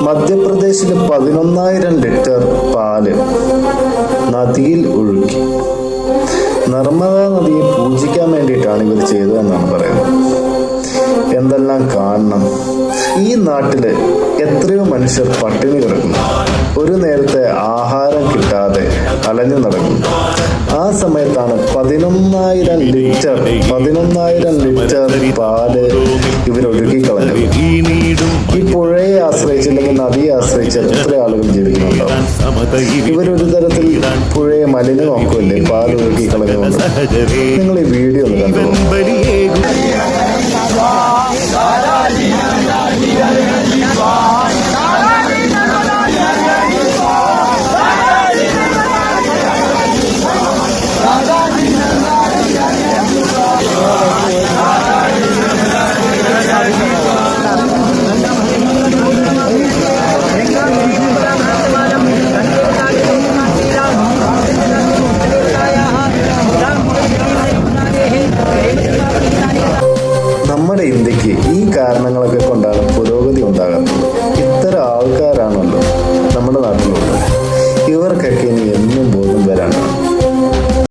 മധ്യപ്രദേശിൽ 11,000 ലിറ്റർ പാല് നദിയിൽ ഒഴുക്കി. നർമ്മദാ നദിയെ പൂജിക്കാൻ വേണ്ടിയിട്ടാണ് ഇവർ ചെയ്തതെന്നാണ് പറയുന്നത്. എന്തെല്ലാം കാണണം! ഈ നാട്ടില് എത്രയോ മനുഷ്യർ പട്ടിണി കിടക്കുന്നു, ഒരു നേരത്തെ ആഹാരം കിട്ടാതെ അലഞ്ഞു നടക്കുന്നു. ആ സമയത്താണ് 11,000 ലിറ്റർ പാല് ഇവരൊഴുക്കിക്കളഞ്ഞത്. ഈ പുഴയെ ആശ്രയിച്ചില്ലെങ്കിൽ നദിയെ ആശ്രയിച്ച് എത്ര ആളുകൾ ജീവിക്കുന്നുണ്ടാവും. ഇവരൊരു തരത്തിൽ പുഴയെ മലിനമാക്കുമല്ലേ പാൽ ഒഴുക്കിക്കളഞ്ഞുകൊണ്ട്. നിങ്ങൾ ഈ വീഡിയോ ഒന്ന് കണ്ടോ. നമ്മുടെ ഇന്ത്യക്ക് ഈ കാരണങ്ങളൊക്കെ കൊണ്ടാണ് പുരോഗതി ഉണ്ടാകുന്നത്.